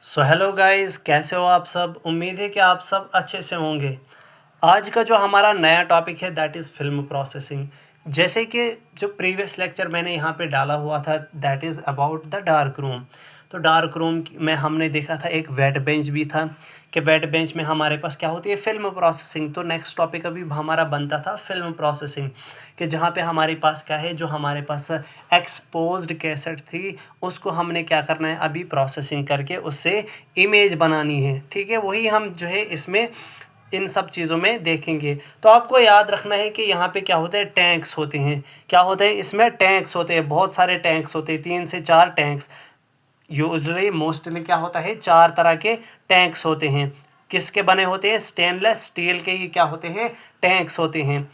So hello guys, कैसे हो आप सब। उम्मीद है कि आप सब अच्छे से होंगे। आज का जो हमारा नया टॉपिक है दैट इज़ फिल्म प्रोसेसिंग। जैसे कि जो प्रीवियस लेक्चर मैंने यहाँ पे डाला हुआ था that is about the dark room. तो डार्क रूम में हमने देखा था एक वेट बेंच भी था कि वेट बेंच में हमारे पास क्या होती है, फिल्म प्रोसेसिंग। तो नेक्स्ट टॉपिक अभी हमारा बनता था फिल्म प्रोसेसिंग, कि जहाँ पे हमारे पास क्या है, जो हमारे पास एक्सपोज्ड कैसेट थी उसको हमने क्या करना है, अभी प्रोसेसिंग करके उससे इमेज बनानी है। ठीक है, वही हम जो है इसमें इन सब चीज़ों में देखेंगे। तो आपको याद रखना है कि यहाँ पे क्या होता है, टैंक्स होते हैं। क्या होते हैं इसमें, टैंक्स होते हैं, बहुत सारे टैंक्स होते हैं, 3 से 4 टैंक्स। यूजली मोस्टली क्या होता है, 4 तरह के टैंक्स होते हैं। किसके बने होते हैं, स्टेनलेस स्टील के ये क्या होते हैं, टैंक्स होते हैं।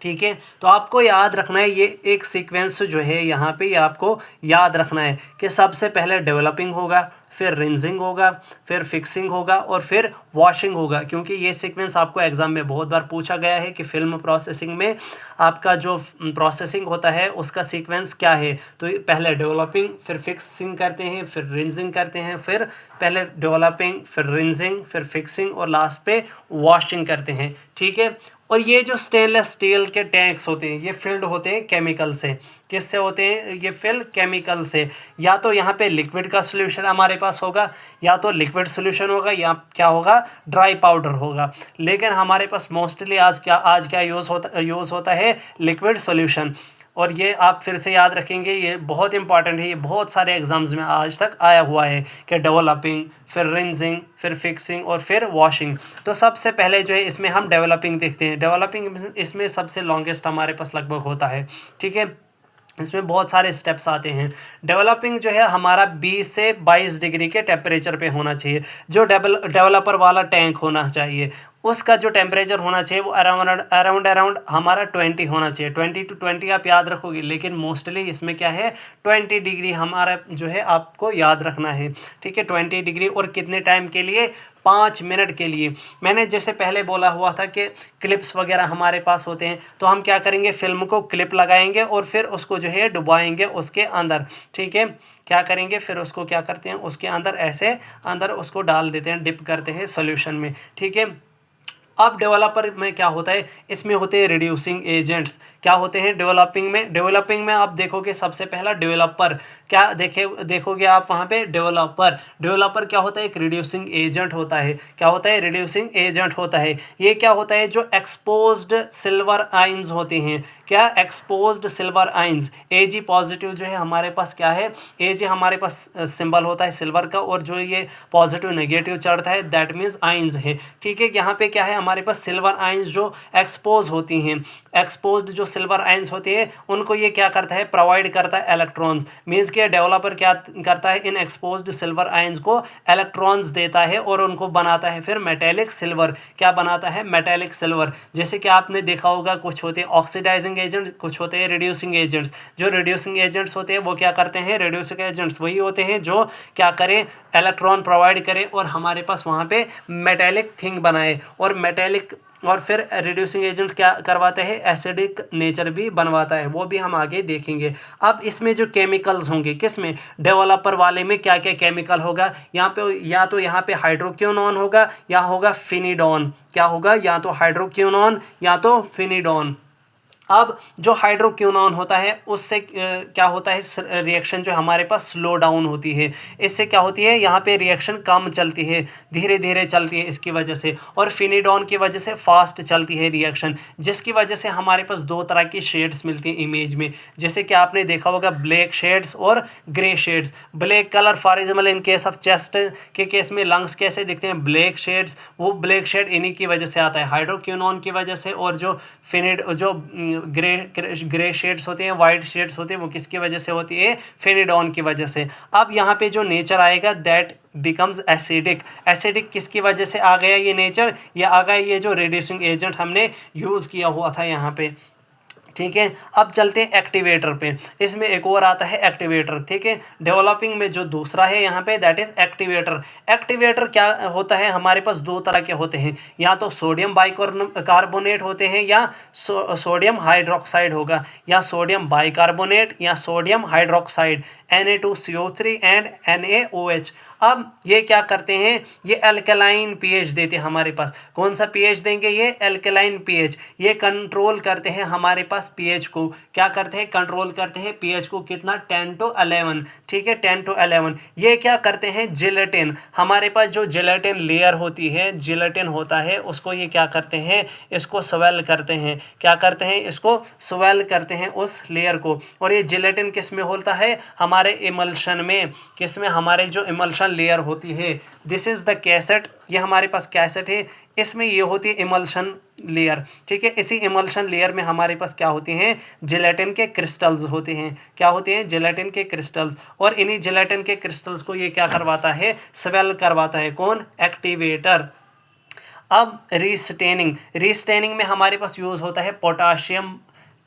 ठीक है, तो आपको याद रखना है ये एक सीक्वेंस जो है यहाँ पे, ये आपको याद रखना है कि सबसे पहले डेवलपिंग होगा, फिर रिंजिंग होगा, फिर फिक्सिंग होगा और फिर वॉशिंग होगा। क्योंकि ये सीक्वेंस आपको एग्जाम में बहुत बार पूछा गया है कि फिल्म प्रोसेसिंग में आपका जो प्रोसेसिंग होता है उसका सीक्वेंस क्या है। तो पहले डेवलपिंग, फिर फिक्सिंग करते हैं, फिर रिंजिंग करते हैं, फिर पहले डेवलपिंग, फिर रिंजिंग, फिर फिक्सिंग और लास्ट पे वॉशिंग करते हैं। ठीक है, और ये जो स्टेनलेस स्टील के टैंक्स होते हैं ये फिल्ड होते हैं केमिकल से। किससे होते हैं ये फिल, केमिकल से। या तो यहाँ पे लिक्विड का सोल्यूशन हमारे पास होगा, या तो लिक्विड सोल्यूशन होगा, या क्या होगा, ड्राई पाउडर होगा। लेकिन हमारे पास मोस्टली आज क्या यूज़ होता है, लिक्विड सोल्यूशन। और ये आप फिर से याद रखेंगे, ये बहुत इंपॉर्टेंट है, ये बहुत सारे एग्जाम्स में आज तक आया हुआ है कि डेवलपिंग, फिर रिंजिंग, फिर फिक्सिंग और फिर वॉशिंग। तो सबसे पहले जो है इसमें हम डेवलपिंग देखते हैं। डेवलपिंग इसमें सबसे लॉन्गेस्ट हमारे पास लगभग होता है। ठीक है, इसमें बहुत सारे स्टेप्स आते हैं। डेवलपिंग जो है हमारा 20 से 22 डिग्री के टेम्परेचर पे होना चाहिए। जो डेवलपर वाला टैंक होना चाहिए उसका जो टेम्परेचर होना चाहिए वो अराउंड हमारा 20 होना चाहिए। 20 to 20 आप याद रखोगे, लेकिन मोस्टली इसमें क्या है, 20 डिग्री हमारा जो है आपको याद रखना है। ठीक है, 20 डिग्री। और कितने टाइम के लिए, 5 मिनट के लिए। मैंने जैसे पहले बोला हुआ था कि क्लिप्स वगैरह हमारे पास होते हैं, तो हम क्या करेंगे, फिल्म को क्लिप लगाएंगे और फिर उसको जो है डुबाएंगे उसके अंदर। ठीक है, क्या करेंगे, फिर उसको क्या करते हैं, उसके अंदर ऐसे अंदर उसको डाल देते हैं, डिप करते हैं सॉल्यूशन में। ठीक है, अब डेवलपर में क्या होता है, इसमें होते हैं रिड्यूसिंग एजेंट्स। क्या होते हैं डेवलपिंग में आप देखोगे सबसे पहला डेवलपर, क्या देखोगे आप वहाँ पे, डेवलपर क्या होता है, एक रिड्यूसिंग एजेंट होता है। क्या होता है, रिड्यूसिंग एजेंट होता है। ये क्या होता है, जो एक्सपोज्ड सिल्वर आइंस होते हैं, क्या, एक्सपोज्ड सिल्वर आइंस। एजी पॉजिटिव जो है हमारे पास क्या है, एजी हमारे पास सिंबल होता है सिल्वर का, और जो ये पॉजिटिव नेगेटिव चढ़ता है दैट मीन्स आइंस है। ठीक है, यहाँ पे क्या है, हमारे पास सिल्वर आइंस जो एक्सपोज होती हैं, एक्सपोज्ड जो सिल्वर आइंस होती है उनको ये क्या करता है, प्रोवाइड करता है इलेक्ट्रॉन्स। मीन्स कि डेवलपर क्या करता है, इन एक्सपोज्ड सिल्वर आइंस को इलेक्ट्रॉन्स देता है और उनको बनाता है फिर मेटेलिक सिल्वर। क्या बनाता है, मेटेलिक सिल्वर। जैसे कि आपने देखा होगा, कुछ होते हैं ऑक्सीडाइजिंग एजेंट, कुछ होते हैं रिड्यूसिंग एजेंट्स। जो रिड्यूसिंग एजेंट्स होते हैं वो क्या करते हैं, रिड्यूसिंग एजेंट्स वही होते हैं जो क्या करें, इलेक्ट्रॉन प्रोवाइड करें और हमारे पास वहाँ पे मेटेलिक थिंग बनाए। और फिर रिड्यूसिंग एजेंट क्या करवाते हैं, एसिडिक नेचर भी बनवाता है, वो भी हम आगे देखेंगे। अब इसमें जो केमिकल्स होंगे, किसमें, डेवलपर वाले में क्या क्या केमिकल होगा, यहाँ पे या तो यहाँ पे हाइड्रोक्विनोन होगा या होगा फिनिडॉन। क्या होगा, या तो हाइड्रोक्विनोन या तो फिनिडॉन। अब जो हाइड्रोक्विनोन होता है उससे क्या होता है, रिएक्शन जो हमारे पास स्लो डाउन होती है। इससे क्या होती है, यहाँ पे रिएक्शन कम चलती है, धीरे धीरे चलती है इसकी वजह से। और फिनिडॉन की वजह से फास्ट चलती है रिएक्शन, जिसकी वजह से हमारे पास 2 तरह की शेड्स मिलती हैं इमेज में। जैसे कि आपने देखा होगा ब्लैक शेड्स और grey shades. Black colour for example in case of chest के केस में लंग्स कैसे दिखते हैं, ब्लैक शेड्स, वो ब्लैक शेड इन्हीं की वजह से आता है, हाइड्रोक्विनोन की वजह से। और जो जो ग्रे शेड्स होते हैं, वाइट शेड्स होते हैं, वो किसकी वजह से होती है, फेनिडॉन की वजह से। अब यहाँ पे जो नेचर आएगा दैट बिकम्स एसिडिक। एसिडिक किसकी वजह से आ गया ये नेचर, ये आ गया ये जो रिड्यूसिंग एजेंट हमने यूज़ किया हुआ था यहाँ पे। ठीक है, अब चलते हैं एक्टिवेटर पे। इसमें एक और आता है एक्टिवेटर। ठीक है, डेवलपिंग में जो दूसरा है यहाँ पे दैट इज एक्टिवेटर। एक्टिवेटर क्या होता है, हमारे पास 2 तरह के होते हैं, या तो सोडियम बाइकार्बोनेट होते हैं या सोडियम हाइड्रोक्साइड होगा, या सोडियम बाइकार्बोनेट या sodium hydroxide. Na2CO3 and NaOH। अब ये क्या करते हैं, ये अल्कलाइन पीएच देते हैं हमारे पास। कौन सा पीएच देंगे, ये अल्कलाइन पीएच। ये कंट्रोल करते हैं हमारे पास पीएच को, क्या करते हैं, कंट्रोल करते हैं पीएच को, कितना, 10 to 11, ठीक है, 10 to 11। ये क्या करते हैं, जिलेटिन, हमारे पास जो जिलेटिन लेयर होती है, जिलेटिन होता है, उसको ये क्या करते हैं, इसको स्वेल करते हैं, क्या करते हैं, इसको स्वेल करते हैं उस लेयर को। और ये जिलेटिन किस में होता है, हमारे इमल्शन में, किस में, हमारे जो इमल्शन लेयर होती है, दिस इज द कैसेट, ये हमारे पास कैसेट है, इसमें ये होती है इमल्शन लेयर, ठीक है। इसी इमल्शन लेयर में हमारे पास क्या होते हैं, जिलेटिन के क्रिस्टल्स होते हैं, क्या होते हैं, जिलेटिन के क्रिस्टल्स। और इन्हीं जिलेटिन के क्रिस्टल्स को ये क्या करवाता है, स्वेल करवाता है, कौन, एक्टिवेटर। अब रीस्टेनिंग, रीस्टेनिंग में हमारे पास यूज होता है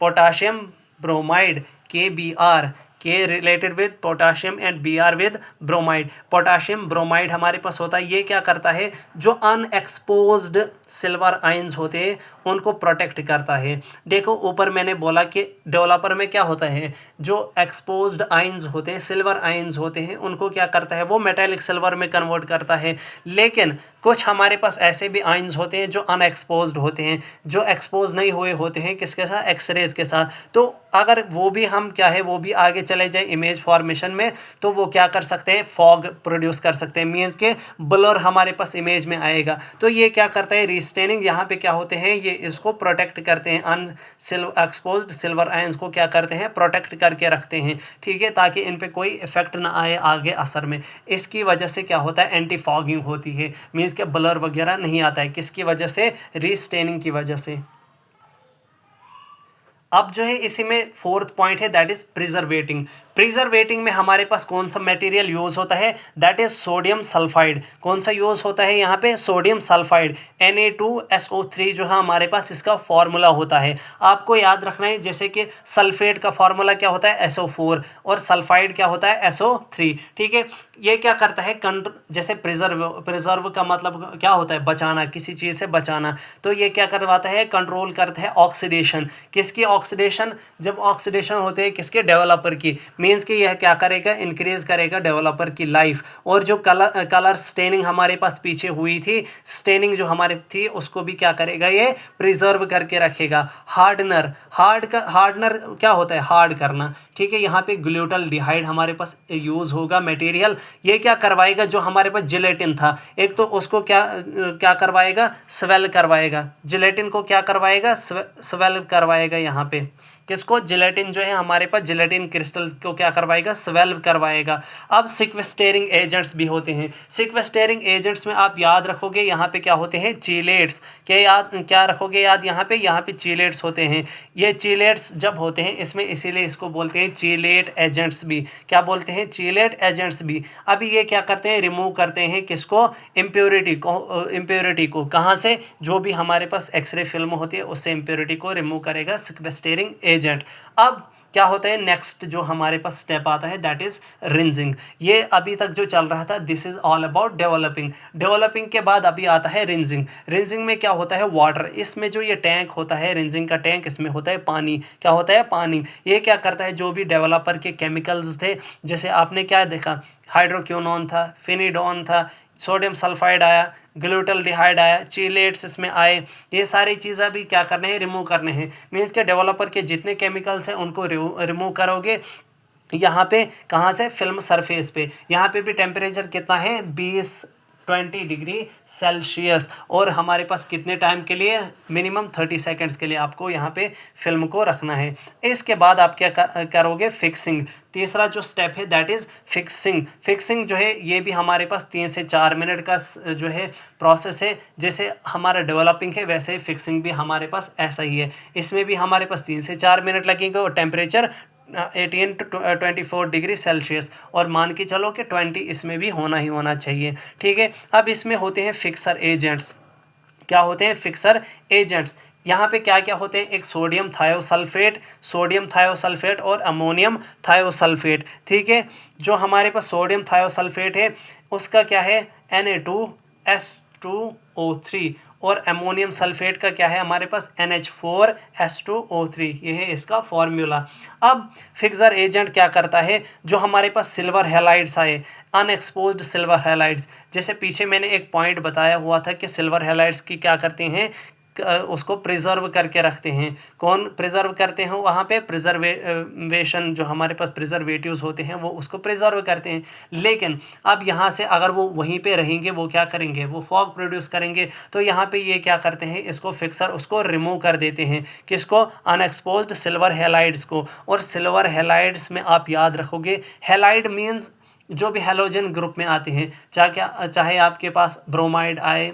पोटाशियम ब्रोमाइड, KBr, के related with potassium and Br with bromide. Potassium bromide हमारे पास होता है, ये क्या करता है, जो अनएक्सपोज्ड सिल्वर आयंस होते हैं उनको प्रोटेक्ट करता है। देखो ऊपर मैंने बोला कि डेवलपर में क्या होता है, जो एक्सपोज्ड आयंस होते हैं, सिल्वर आयंस होते हैं, उनको क्या करता है, वो मेटालिक सिल्वर में कन्वर्ट करता है। लेकिन कुछ हमारे पास ऐसे भी आयंस होते हैं जो अनएक्सपोज्ड होते हैं, जो एक्सपोज नहीं हुए होते हैं, किसके साथ, एक्सरेज के साथ। तो अगर वो भी हम क्या है, वो भी आगे चले जाए इमेज फॉर्मेशन में, तो वो क्या कर सकते हैं, फॉग प्रोड्यूस कर सकते हैं, मीन्स के ब्लर हमारे पास इमेज में आएगा। तो ये क्या करता है, रीस्टेनिंग, यहाँ पे क्या होते हैं, ये इसको प्रोटेक्ट करते हैं, अनएक्सपोज्ड सिल्वर आयंस को क्या करते हैं, प्रोटेक्ट करके रखते हैं, ठीक है, ताकि इन पे कोई इफेक्ट ना आए आगे असर में। इसकी वजह से क्या होता है, एंटी फॉगिंग होती है, मीन्स के ब्लर वगैरह नहीं आता है, किसकी वजह से, रीस्टेनिंग की वजह से। अब जो है इसी में फोर्थ पॉइंट है, दैट इज प्रिजर्वेटिंग। प्रिजर्वेटिंग में हमारे पास कौन सा मटेरियल यूज होता है, दैट इज सोडियम सल्फाइड। कौन सा यूज होता है यहाँ पे, सोडियम सल्फाइड, Na2SO3 जो है हमारे पास इसका फॉर्मूला होता है। आपको याद रखना है, जैसे कि सल्फेट का फॉर्मूला क्या होता है, SO4, और सल्फाइड क्या होता है, SO3, ठीक है। ये क्या करता है, जैसे प्रिजर्व का मतलब क्या होता है, बचाना, किसी चीज़ से बचाना। तो ये क्या करवाता है, कंट्रोल करता है ऑक्सीडेशन, किसकी ऑक्सीडेशन, जब ऑक्सीडेशन होते हैं किसके, डेवलपर की, मीन्स कि यह क्या करेगा, इंक्रीज करेगा डेवलपर की लाइफ। और जो कलर स्टेनिंग हमारे पास पीछे हुई थी, स्टेनिंग जो हमारे थी, उसको भी क्या करेगा, ये प्रिजर्व करके रखेगा। हार्डनर, हार्डनर क्या होता है, हार्ड करना, ठीक है। यहाँ पे ग्लूटाल्डिहाइड हमारे पास यूज होगा मटेरियल, ये क्या करवाएगा, जो हमारे पास जिलेटिन था, एक तो उसको क्या करवाएगा, स्वेल करवाएगा, जिलेटिन को क्या करवाएगा, स्वेल करवाएगा। यहाँ पे किसको, जिलेटिन जो है हमारे पास, जिलेटिन क्रिस्टल को क्या करवाएगा, स्वेल्व करवाएगा। अब सिक्वेस्टेरिंग एजेंट्स भी होते हैं। सिक्वेस्टेरिंग एजेंट्स में आप याद रखोगे, यहाँ पे क्या होते हैं, चीलेट्स, क्या रखोगे याद, यहाँ पे चीलेट्स होते हैं। ये चीलेट्स जब होते हैं इसमें, इसीलिए इसको बोलते हैं चीलेट एजेंट्स भी, क्या बोलते हैं, चीलेट एजेंट्स भी। अभी ये क्या करते हैं, रिमूव करते हैं किसको, इम्प्योरिटी को कहाँ से, जो भी हमारे पास एक्सरे फिल्म होती है उससे इम्प्योरिटी को रिमूव करेगा सिक्वेस्टेरिंग एजेंट। अब क्या होता है, नेक्स्ट जो हमारे पास स्टेप आता है, दैट इज रिंजिंग। ये अभी तक जो चल रहा था, this is all about developing. Developing के बाद अभी आता है रिंजिंग। रिंजिंग में क्या होता है, वाटर, इसमें जो ये टैंक होता है, रिंजिंग का टैंक, इसमें होता है पानी, क्या होता है, पानी। ये क्या करता है, जो भी डेवलपर के केमिकल्स थे, जैसे आपने क्या देखा, हाइड्रोक्विनोन था, फिनिडोन था, सोडियम सल्फाइड आया, ग्लूटाल्डिहाइड आया, चीलेट्स इसमें आए, ये सारी चीज़ें भी क्या करने हैं, रिमूव करने हैं। मीन्स के डेवलपर के जितने केमिकल्स हैं उनको रिमूव करोगे। यहाँ पे कहाँ से, फिल्म सरफेस पे। यहाँ पे भी टेम्परेचर कितना है, 20 डिग्री सेल्सियस, और हमारे पास कितने टाइम के लिए, मिनिमम 30 सेकेंड्स के लिए आपको यहाँ पे फिल्म को रखना है। इसके बाद आप क्या करोगे, फिक्सिंग। तीसरा जो स्टेप है, दैट इज़ फिक्सिंग। फिक्सिंग जो है ये भी हमारे पास 3 से 4 मिनट का जो है प्रोसेस है। जैसे हमारा डेवलपिंग है वैसे ही फिक्सिंग भी हमारे पास ऐसा ही है। इसमें भी हमारे पास 3 से 4 मिनट लगेंगे, और टेम्परेचर 18 to 24 डिग्री सेल्सियस, और मान के चलो कि 20 इसमें भी होना ही होना चाहिए, ठीक है। अब इसमें होते हैं फिक्सर एजेंट्स। क्या होते हैं, फिक्सर एजेंट्स। यहाँ पे क्या क्या होते हैं, एक सोडियम थायोसल्फेट और अमोनियम थायोसल्फेट, ठीक है। जो हमारे पास सोडियम थायोसल्फेट है उसका क्या है, Na2S2O3, और अमोनियम सल्फेट का क्या है हमारे पास NH4S2O3, ये है इसका फॉर्मूला। अब फिक्सर एजेंट क्या करता है, जो हमारे पास सिल्वर हैलाइड्स आए, अनएक्सपोज्ड सिल्वर हैलाइड्स, जैसे पीछे मैंने एक पॉइंट बताया हुआ था कि सिल्वर हैलाइड्स की क्या करते हैं, उसको प्रिजर्व करके रखते हैं। कौन प्रिजर्व करते हैं, वहाँ पे प्रिजर्वेशन जो हमारे पास प्रिजर्वेटिव्स होते हैं वो उसको प्रिजर्व करते हैं। लेकिन अब यहाँ से अगर वो वहीं पे रहेंगे, वो क्या करेंगे, वो फॉग प्रोड्यूस करेंगे। तो यहाँ पे ये क्या करते हैं, इसको फिक्सर उसको रिमूव कर देते हैं, किसको, अनएक्सपोज्ड सिल्वर हैलाइड्स को। और सिल्वर हैलाइड्स में आप याद रखोगे, हैलाइड मीन्स जो भी हैलोजन ग्रुप में आते हैं, चाहे आपके पास ब्रोमाइड आए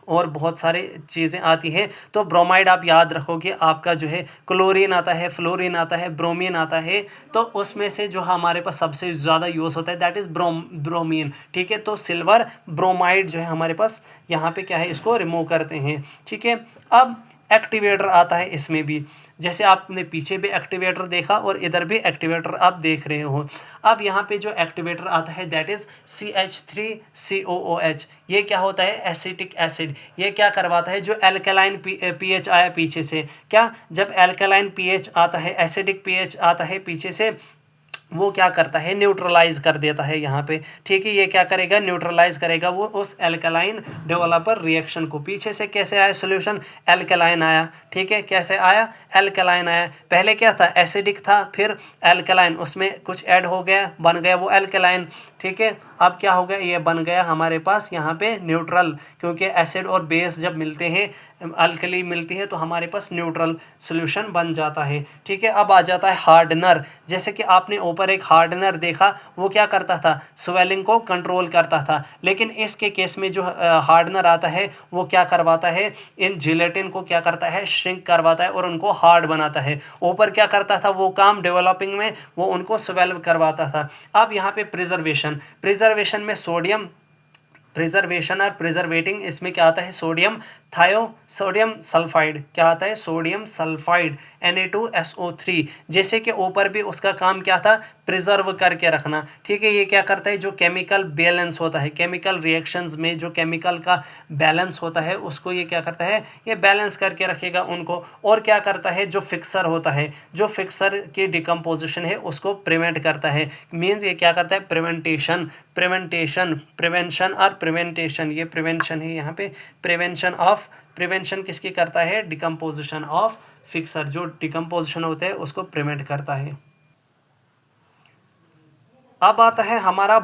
और बहुत सारे चीज़ें आती हैं, तो ब्रोमाइड आप याद रखोगे, आपका जो है क्लोरीन आता है, फ्लोरीन आता है, ब्रोमीन आता है। तो उसमें से जो हमारे पास सबसे ज़्यादा यूज़ होता है दैट इज़ ब्रोमीन, ठीक है। तो सिल्वर ब्रोमाइड जो है हमारे पास यहाँ पे क्या है, इसको रिमूव करते हैं, ठीक है। अब एक्टिवेटर आता है इसमें भी, जैसे आपने पीछे भी एक्टिवेटर देखा और इधर भी एक्टिवेटर आप देख रहे हो। अब यहाँ पे जो एक्टिवेटर आता है दैट इज़ CH3COOH, ये क्या होता है, एसिटिक एसिड। ये क्या करवाता है, जो एल्कलाइन पीएच आया पीछे से, क्या, जब एल्कलाइन पीएच आता है, एसिडिक पीएच आता है पीछे से, वो क्या करता है, न्यूट्रलाइज कर देता है यहाँ पे, ठीक है। ये क्या करेगा, न्यूट्रलाइज करेगा वो उस एल्कलाइन डेवलपर रिएक्शन को। पीछे से कैसे आया सॉल्यूशन, एल्कलाइन आया, ठीक है। कैसे आया, एल्कलाइन आया। पहले क्या था, एसिडिक था, फिर एल्कलाइन, उसमें कुछ ऐड हो गया, बन गया वो एल्कलाइन, ठीक है। अब क्या हो गया, ये बन गया हमारे पास यहाँ पे न्यूट्रल, क्योंकि एसिड और बेस जब मिलते हैं, अल्कली मिलती है, तो हमारे पास न्यूट्रल सॉल्यूशन बन जाता है, ठीक है। अब आ जाता है हार्डनर। जैसे कि आपने ऊपर एक हार्डनर देखा, वो क्या करता था, स्वेलिंग को कंट्रोल करता था। लेकिन इसके केस में जो हार्डनर आता है, वो क्या करवाता है, इन जिलेटिन को क्या करता है, श्रिंक करवाता है और उनको हार्ड बनाता है। ऊपर क्या करता था, वो काम डेवलपिंग में वो उनको स्वेल्व करवाता था। अब यहाँ पे प्रिजर्वेशन में सोडियम प्रिजर्वेशन और प्रिजर्वेटिंग, इसमें क्या आता है, सोडियम सल्फाइड, क्या आता है, सोडियम सल्फाइड Na2SO3। जैसे कि ऊपर भी उसका काम क्या था, प्रिजर्व करके रखना, ठीक है। ये क्या करता है, जो केमिकल बैलेंस होता है, केमिकल रिएक्शंस में जो केमिकल का बैलेंस होता है, उसको ये क्या करता है, ये बैलेंस करके रखेगा उनको। और क्या करता है, जो फिक्सर होता है, जो फिक्सर की डिकम्पोजिशन है उसको प्रिवेंट करता है। मीन्स ये क्या करता है, प्रिवेंशन और प्रिवेंटेशन, ये प्रिवेंशन है यहाँ पे, प्रिवेंशन किसकी करता है, डिकम्पोजिशन ऑफ फिक्सर, जो डिकम्पोजिशन होता है उसको प्रिवेंट करता है। अब आता है हमारा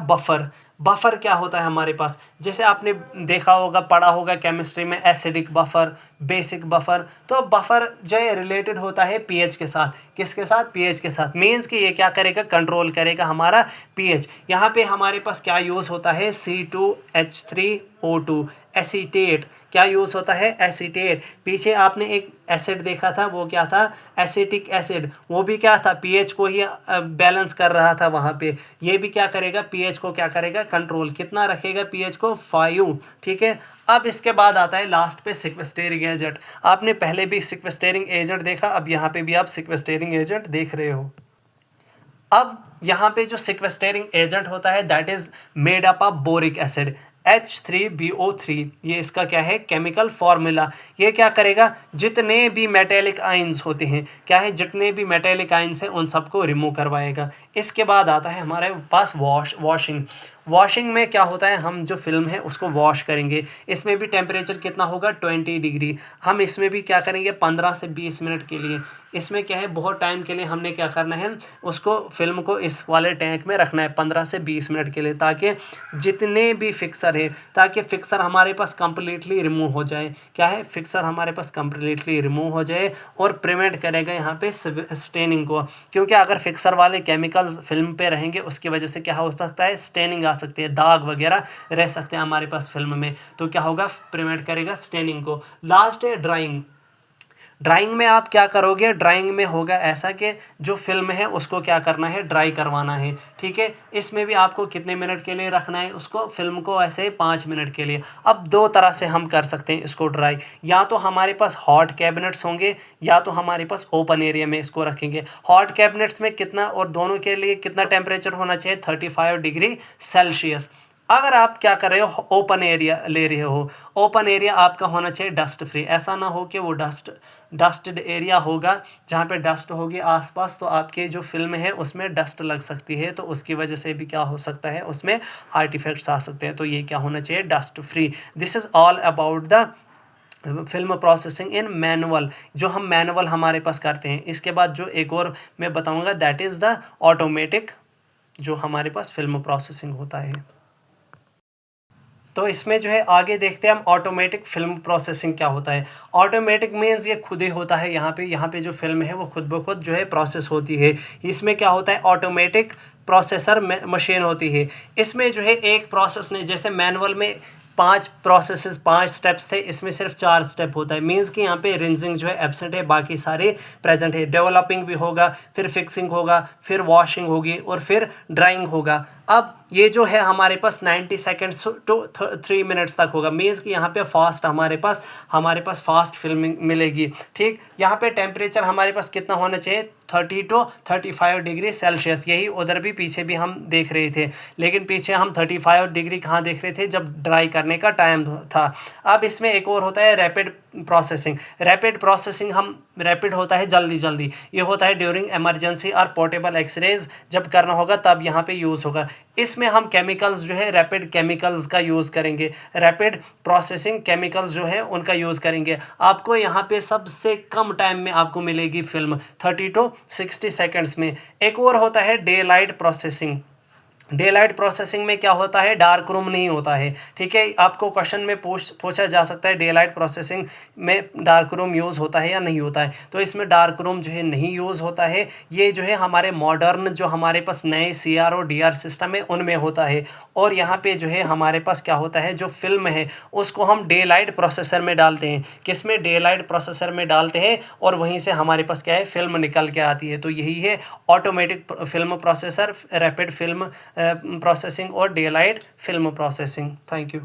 बफर क्या होता है हमारे पास, जैसे आपने देखा होगा, पढ़ा होगा केमिस्ट्री में, एसिडिक बफर, बेसिक बफर। तो बफर जो है रिलेटेड होता है पीएच के साथ, किसके साथ, पीएच के साथ। मीन्स कि ये क्या करेगा, कंट्रोल करेगा हमारा पीएच। यहाँ पे हमारे पास क्या यूज़ होता है, C2H3O2, एसीटेट, क्या यूज़ होता है, एसीटेट। पीछे आपने एक एसिड देखा था, वो क्या था, एसिटिक एसिड, वो भी क्या था, पीएच को ही बैलेंस कर रहा था वहाँ पे। ये भी क्या करेगा, पीएच को क्या करेगा, कंट्रोल, कितना रखेगा पीएच को, 5, ठीक है। अब इसके बाद आता है लास्ट पे सिक्वेस्टेरिंग एजेंट। आपने पहले भी सिक्वेस्टेरिंग एजेंट देखा, अब यहाँ पे भी आप सिक्वेस्टेरिंग एजेंट देख रहे हो। अब यहाँ पे जो सिक्वेस्टेरिंग एजेंट होता है that is made up of boric acid, H3BO3, ये इसका क्या है, केमिकल फॉर्मूला। ये क्या करेगा, जितने भी मेटेलिक आयंस होते हैं, क्या है, जितने भी मेटेलिक आयंस हैं उन सबको रिमूव करवाएगा। इसके बाद आता है हमारे पास वॉशिंग में क्या होता है, हम जो फिल्म है उसको वॉश करेंगे। इसमें भी टेम्परेचर कितना होगा, 20 डिग्री। हम इसमें भी क्या करेंगे, 15 से 20 मिनट के लिए। इसमें क्या है, बहुत टाइम के लिए हमने क्या करना है, उसको फिल्म को इस वाले टैंक में रखना है 15 से 20 मिनट के लिए, ताकि जितने भी फिक्सर है, ताकि फिक्सर हमारे पास कम्प्लीटली रिमूव हो जाए। क्या है, फिक्सर हमारे पास कम्प्लीटली रिमूव हो जाए और प्रिवेंट करेगा यहाँ पे स्टेनिंग को। क्योंकि अगर फिक्सर वाले केमिकल्स फिल्म पे रहेंगे, उसकी वजह से क्या हो सकता है, स्टेनिंग आ सकती है, दाग वगैरह रह सकते हैं हमारे पास फिल्म में। तो क्या होगा, प्रिवेंट करेगा स्टेनिंग को। लास्ट है ड्राइंग में आप क्या करोगे, ड्राइंग में होगा ऐसा कि जो फिल्म है उसको क्या करना है, ड्राई करवाना है, ठीक है। इसमें भी आपको कितने मिनट के लिए रखना है उसको, फिल्म को ऐसे 5 मिनट के लिए। अब दो तरह से हम कर सकते हैं इसको ड्राई, या तो हमारे पास हॉट कैबिनेट्स होंगे, या तो हमारे पास ओपन एरिया में इसको रखेंगे। हॉट कैबिनेट्स में कितना, और दोनों के लिए कितना टेम्परेचर होना चाहिए, 35 डिग्री सेल्सियस। अगर आप क्या कर रहे हो, ओपन एरिया ले रहे हो, ओपन एरिया आपका होना चाहिए डस्ट फ्री। ऐसा ना हो कि वो डस्टेड एरिया होगा, जहाँ पे डस्ट होगी आसपास, तो आपके जो फिल्म है उसमें डस्ट लग सकती है, तो उसकी वजह से भी क्या हो सकता है, उसमें आर्टिफैक्ट्स आ सकते हैं। तो ये क्या होना चाहिए, dust free. This is all about the film processing in manual, जो हम मैनुअल हमारे पास करते हैं। इसके बाद जो एक और मैं बताऊंगा, दैट इज़ द ऑटोमेटिक, जो हमारे पास फिल्म प्रोसेसिंग होता है। तो इसमें जो है आगे देखते हैं हम ऑटोमेटिक फिल्म प्रोसेसिंग क्या होता है। ऑटोमेटिक मीन्स ये खुद ही होता है, यहाँ पे जो फिल्म है वो खुद ब खुद जो है प्रोसेस होती है। इसमें क्या होता है, ऑटोमेटिक प्रोसेसर मशीन होती है। इसमें जो है एक प्रोसेस नहीं, जैसे मैनुअल में 5 स्टेप्स थे, इसमें सिर्फ 4 स्टेप होता है। मीन्स कि यहाँ पे रिंजिंग जो है एब्सेंट है, बाकी सारे प्रेजेंट है। डेवलपिंग भी होगा, फिर फिक्सिंग होगा, फिर वॉशिंग होगी और फिर ड्राइंग होगा। अब ये जो है हमारे पास 90 सेकेंड्स टू 3 मिनट्स तक होगा। मीन्स कि यहाँ पे फास्ट हमारे पास फास्ट फिल्मिंग मिलेगी। ठीक, यहाँ पे टेम्परेचर हमारे पास कितना होना चाहिए, 30 to 35 डिग्री सेल्सियस। यही उधर भी पीछे भी हम देख रहे थे, लेकिन पीछे हम 35 डिग्री कहाँ देख रहे थे, जब ड्राई करने का टाइम था। अब इसमें एक और होता है रैपिड प्रोसेसिंग। रैपिड होता है जल्दी, ये होता है ड्यूरिंग इमरजेंसी और पोर्टेबल एक्सरेज जब करना होगा तब यहाँ पे यूज़ होगा। इसमें हम केमिकल्स जो है रैपिड केमिकल्स का यूज़ करेंगे, रैपिड प्रोसेसिंग केमिकल्स जो है उनका यूज़ करेंगे। आपको यहाँ पे सबसे कम टाइम में आपको मिलेगी फिल्म, 30 to 60 सेकेंड्स में। एक और होता है day light processing. Day light processing में क्या होता है, डार्क रूम नहीं होता है। ठीक है, आपको क्वेश्चन में पूछा जा सकता है डे लाइट प्रोसेसिंग में डार्क रूम यूज़ होता है या नहीं होता है। तो इसमें डार्क रूम जो है नहीं यूज़ होता है। ये जो है हमारे मॉडर्न जो हमारे पास नए CRO DR सिस्टम है उनमें होता है। और यहाँ पे जो है हमारे पास क्या होता है, जो फिल्म है उसको हम डे लाइट प्रोसेसर में डालते हैं। किस में, डे लाइट प्रोसेसर में डालते हैं, और वहीं से हमारे पास क्या है, फिल्म निकल के आती है। तो यही है automatic film processor, rapid film processing और daylight film processing. Thank you.